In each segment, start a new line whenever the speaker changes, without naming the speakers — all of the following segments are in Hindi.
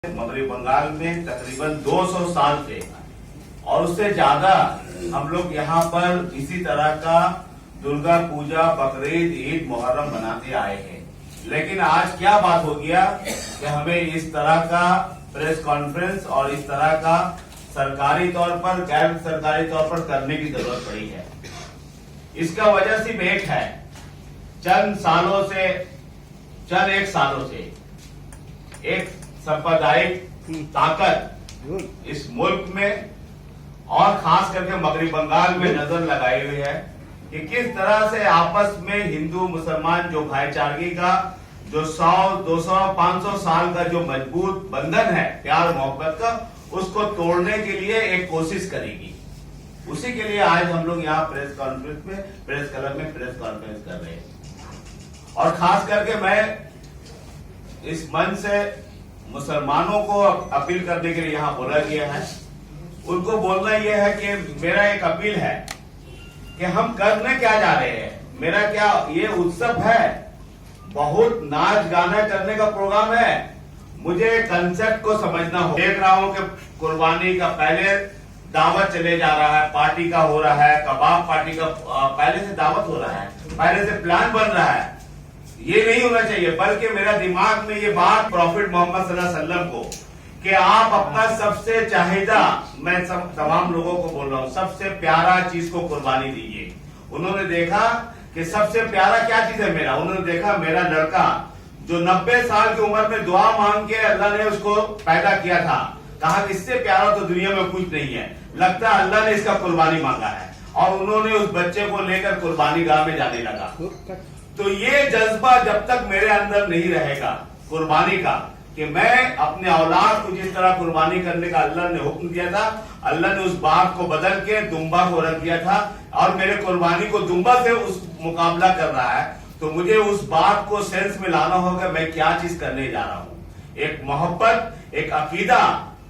मगरबी बंगाल में तकरीबन 200 साल से और उससे ज्यादा हम लोग यहाँ पर इसी तरह का दुर्गा पूजा, बकरीद, ईद, मुहर्रम मनाते आए हैं। लेकिन आज क्या बात हो गया कि हमें इस तरह का प्रेस कॉन्फ्रेंस और इस तरह का सरकारी तौर पर, गैर सरकारी तौर पर करने की जरूरत पड़ी है। इसका वजह सिर्फ एक है, चंद एक सालों से एक सांप्रदायिक ताकत इस मुल्क में और खास करके मगरबी बंगाल में नजर लगाई हुई है कि किस तरह से आपस में हिंदू मुसलमान जो भाईचारगी का जो 100, 200, 500 साल का जो मजबूत बंधन है प्यार मोहब्बत का, उसको तोड़ने के लिए एक कोशिश करेगी। उसी के लिए आज हम लोग यहाँ प्रेस कॉन्फ्रेंस में, प्रेस क्लब में प्रेस कॉन्फ्रेंस कर रहे हैं। और खास करके मैं इस मंच से मुसलमानों को अपील करने के लिए यहाँ बोला गया है। उनको बोलना यह है कि मेरा एक अपील है कि हम करने क्या जा रहे हैं। मेरा क्या ये उत्सव है, बहुत नाच गाना करने का प्रोग्राम है। मुझे कंसेप्ट को समझना हो। देख रहा हूं कि कुर्बानी का पहले दावत चले जा रहा है, पार्टी का हो रहा है, कबाब पार्टी का पहले से दावत हो रहा है, पहले से प्लान बन रहा है। ये नहीं होना चाहिए, बल्कि मेरा दिमाग में ये बात प्रॉफिट मोहम्मद सल्लल्लाहु अलैहि वसल्लम को कि आप अपना सबसे चाहिदा, मैं सब तमाम लोगों को बोल रहा हूँ, सबसे प्यारा चीज को कुर्बानी दीजिए। उन्होंने देखा कि सबसे प्यारा क्या चीज है मेरा, उन्होंने देखा मेरा लड़का जो 90 साल की उम्र में दुआ मांग के अल्लाह ने उसको पैदा किया था, कहा कि इससे प्यारा तो दुनिया में कुछ नहीं है, लगता है अल्लाह ने इसका कुर्बानी मांगा है। और उन्होंने उस बच्चे को लेकर कुर्बानी गाह में जाने लगा। तो ये जज्बा जब तक मेरे अंदर नहीं रहेगा कुर्बानी का, कि मैं अपने औलाद को जिस तरह कुर्बानी करने का अल्लाह ने हुक्म दिया था, अल्लाह ने उस बात को बदल के दुम्बा को रख दिया था और मेरे कुर्बानी को दुम्बा से उस मुकाबला कर रहा है। तो मुझे उस बात को सेंस में लाना होगा मैं क्या चीज करने जा रहा हूँ। एक मोहब्बत, एक अकीदा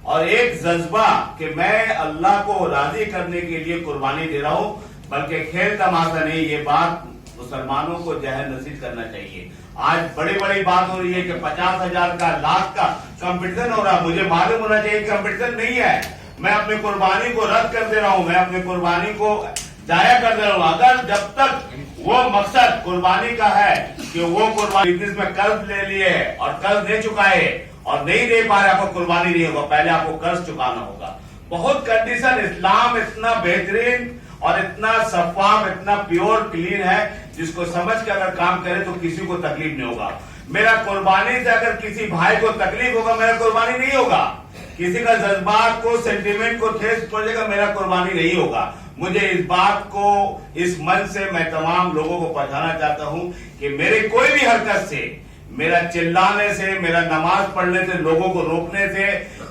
और एक जज्बा कि मैं अल्लाह को राजी करने के लिए कुर्बानी दे रहा हूँ, बल्कि खेल तमाशा नहीं। ये बात मुसलमानों को जहर नसीब करना चाहिए। आज बड़ी बड़ी बात हो रही है कि 50,000 का, लाख का कंपटीशन हो रहा। मुझे मालूम होना चाहिए कंपटीशन नहीं है। मैं अपनी कुर्बानी को रद्द कर दे रहा हूँ, मैं अपनी कुर्बानी को जाया कर दे रहा हूँ। अगर जब तक वो मकसद कुर्बानी का है कि वो कुर्बानी बिजनेस में कर्ज ले लिए और कर्ज दे चुकाए और नहीं दे पा रहे, आपको कुर्बानी नहीं होगा, पहले आपको कर्ज चुकाना होगा। बहुत कंडीशन, इस्लाम इतना बेहतरीन और इतना सफाफ, इतना प्योर क्लीन है, जिसको समझ कर अगर काम करे तो किसी को तकलीफ नहीं होगा। मेरा कुर्बानी से अगर किसी भाई को तकलीफ होगा, मेरा कुर्बानी नहीं होगा। किसी का जज्बात को, सेंटिमेंट को ठेस पहुंचेगा, मेरा कुर्बानी नहीं होगा। मुझे इस बात को इस मन से मैं तमाम लोगों को पहुंचाना चाहता हूं कि मेरे कोई भी हरकत से, मेरा चिल्लाने से, मेरा नमाज पढ़ने से, लोगों को रोकने से,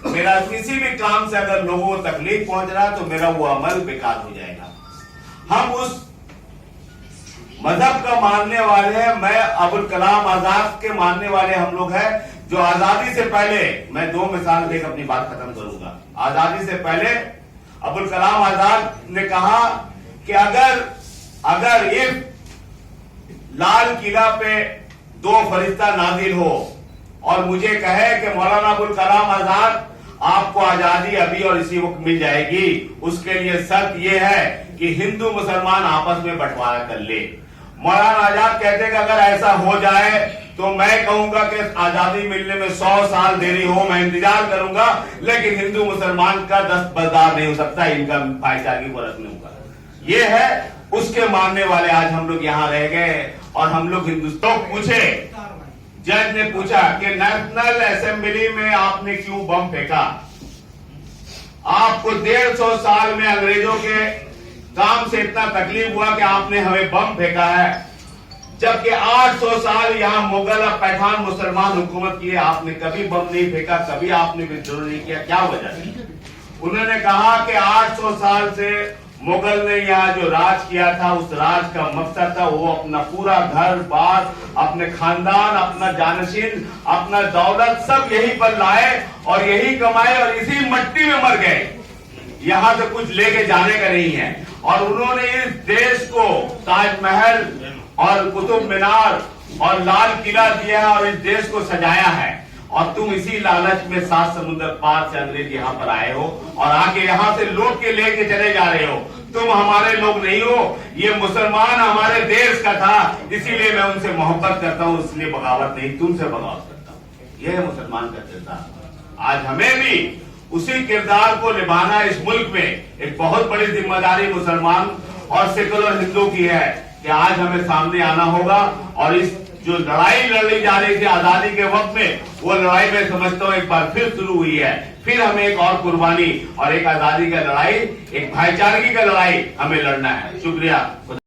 मेरा किसी भी काम से अगर लोगों को तकलीफ पहुंच रहा तो मेरा वो अमल बेकार हो जाएगा। हम उस मजहब का मानने वाले हैं, मैं अबुल कलाम आजाद के मानने वाले हम लोग हैं, जो आजादी से पहले, मैं 2 मिसाल देकर अपनी बात खत्म करूंगा। आजादी से पहले अबुल कलाम आजाद ने कहा कि अगर ये लाल किला पे 2 फरिश्ता नाजिल हो और मुझे कहे कि मौलाना अबुल कलाम आजाद आपको आजादी अभी और इसी वक्त मिल जाएगी, उसके लिए शर्त यह है कि हिंदू मुसलमान आपस में बंटवारा कर ले। मौलाना आजाद कहते कि अगर ऐसा हो जाए तो मैं कहूंगा कि आजादी मिलने में 100 साल देरी हो, मैं इंतजार करूंगा, लेकिन हिंदू मुसलमान का दस्तबरदार नहीं हो सकता, इनका भाईचारगी को रखने होगा। ये है उसके मानने वाले आज हम लोग यहाँ रह गए। और हम लोग हिंदुस्तान पूछे, जज ने पूछा कि नेशनल असेंबली में आपने क्यों बम फेंका? आपको 150 साल में अंग्रेजों के काम से इतना तकलीफ हुआ कि आपने हमें बम फेंका है, जबकि 800 साल यहाँ मुगल और पैठान मुसलमान हुकूमत की है, आपने कभी बम नहीं फेंका, कभी आपने विद्रोह नहीं किया, क्या वजह? उन्होंने कहा कि 800 साल से मुगल ने यहाँ जो राज किया था, उस राज का मकसद था वो अपना पूरा घर बार, अपने खानदान, अपना जानशीन, अपना दौलत सब यहीं पर लाए और यही कमाए और इसी मिट्टी में मर गए। यहाँ से कुछ लेके जाने का नहीं है। और उन्होंने इस देश को ताजमहल और कुतुब मीनार और लाल किला दिया है और इस देश को सजाया है। और तुम इसी लालच में 7 समुद्र पार से अंग्रेज यहाँ पर आए हो और आके यहाँ से लूट के लेके चले जा रहे हो। तुम हमारे लोग नहीं हो, ये मुसलमान हमारे देश का था, इसीलिए मैं उनसे मोहब्बत करता हूँ, इसलिए बगावत नहीं, तुमसे बगावत करता हूँ। यह है मुसलमान का किरदार। आज हमें भी उसी किरदार को निभाना इस मुल्क में एक बहुत बड़ी जिम्मेदारी मुसलमान और सेकुलर हिंदू की है कि आज हमें सामने आना होगा और इस जो लड़ाई लड़ी जा रही थी आजादी के वक्त में, वो लड़ाई मैं समझता हूँ एक बार फिर शुरू हुई है। फिर हमें एक और कुर्बानी और एक आजादी का लड़ाई, एक भाईचारगी का लड़ाई हमें लड़ना है। शुक्रिया।